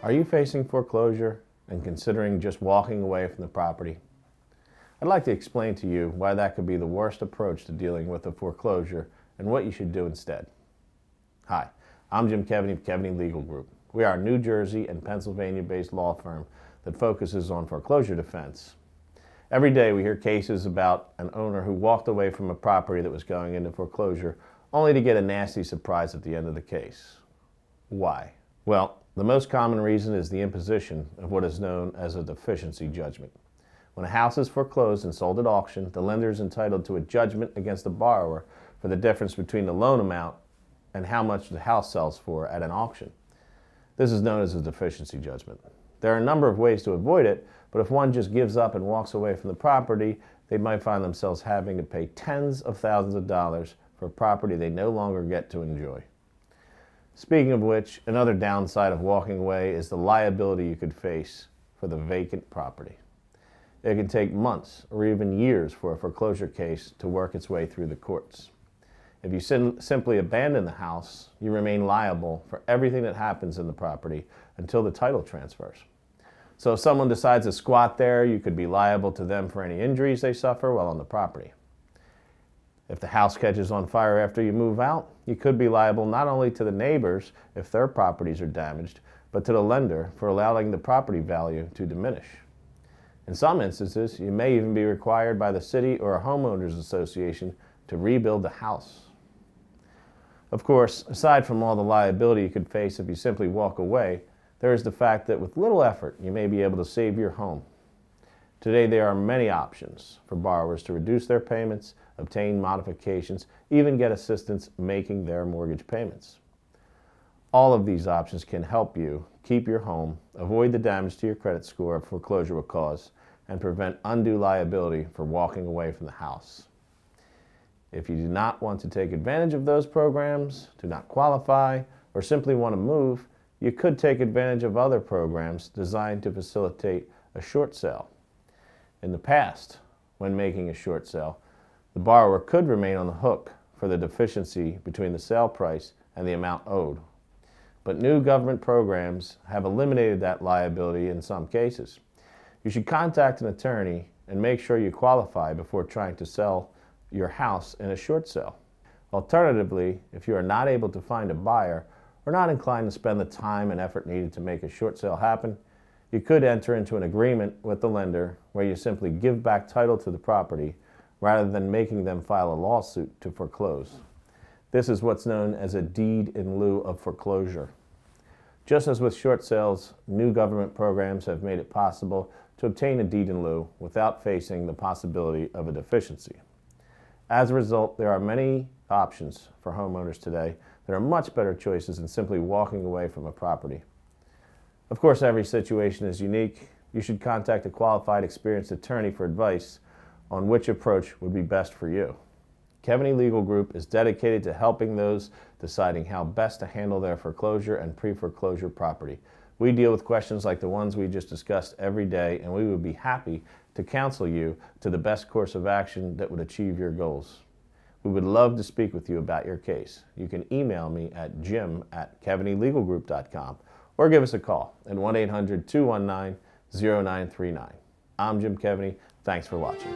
Are you facing foreclosure and considering just walking away from the property? I'd like to explain to you why that could be the worst approach to dealing with a foreclosure and what you should do instead. Hi, I'm Jim Keaveney of Keaveney Legal Group. We are a New Jersey and Pennsylvania-based law firm that focuses on foreclosure defense. Every day we hear cases about an owner who walked away from a property that was going into foreclosure only to get a nasty surprise at the end of the case. Why? Well, the most common reason is the imposition of what is known as a deficiency judgment. When a house is foreclosed and sold at auction, the lender is entitled to a judgment against the borrower for the difference between the loan amount and how much the house sells for at an auction. This is known as a deficiency judgment. There are a number of ways to avoid it, but if one just gives up and walks away from the property, they might find themselves having to pay tens of thousands of dollars for a property they no longer get to enjoy. Speaking of which, another downside of walking away is the liability you could face for the vacant property. It can take months or even years for a foreclosure case to work its way through the courts. If you simply abandon the house, you remain liable for everything that happens in the property until the title transfers. So if someone decides to squat there, you could be liable to them for any injuries they suffer while on the property. If the house catches on fire after you move out, you could be liable not only to the neighbors if their properties are damaged, but to the lender for allowing the property value to diminish. In some instances, you may even be required by the city or a homeowners association to rebuild the house. Of course, aside from all the liability you could face if you simply walk away, there is the fact that with little effort, you may be able to save your home. Today, there are many options for borrowers to reduce their payments, obtain modifications, even get assistance making their mortgage payments. All of these options can help you keep your home, avoid the damage to your credit score a foreclosure will cause, and prevent undue liability for walking away from the house. If you do not want to take advantage of those programs, do not qualify, or simply want to move, you could take advantage of other programs designed to facilitate a short sale. In the past, when making a short sale, the borrower could remain on the hook for the deficiency between the sale price and the amount owed. But new government programs have eliminated that liability in some cases. You should contact an attorney and make sure you qualify before trying to sell your house in a short sale. Alternatively, if you are not able to find a buyer or not inclined to spend the time and effort needed to make a short sale happen, you could enter into an agreement with the lender where you simply give back title to the property rather than making them file a lawsuit to foreclose. This is what's known as a deed in lieu of foreclosure. Just as with short sales, new government programs have made it possible to obtain a deed in lieu without facing the possibility of a deficiency. As a result, there are many options for homeowners today that are much better choices than simply walking away from a property. Of course, every situation is unique. You should contact a qualified, experienced attorney for advice on which approach would be best for you. Keaveney Legal Group is dedicated to helping those deciding how best to handle their foreclosure and pre-foreclosure property. We deal with questions like the ones we just discussed every day, and we would be happy to counsel you to the best course of action that would achieve your goals. We would love to speak with you about your case. You can email me at jim@keaveneylegalgroup.com or give us a call at 1-800-219-0939. I'm Jim Keaveney. Thanks for watching.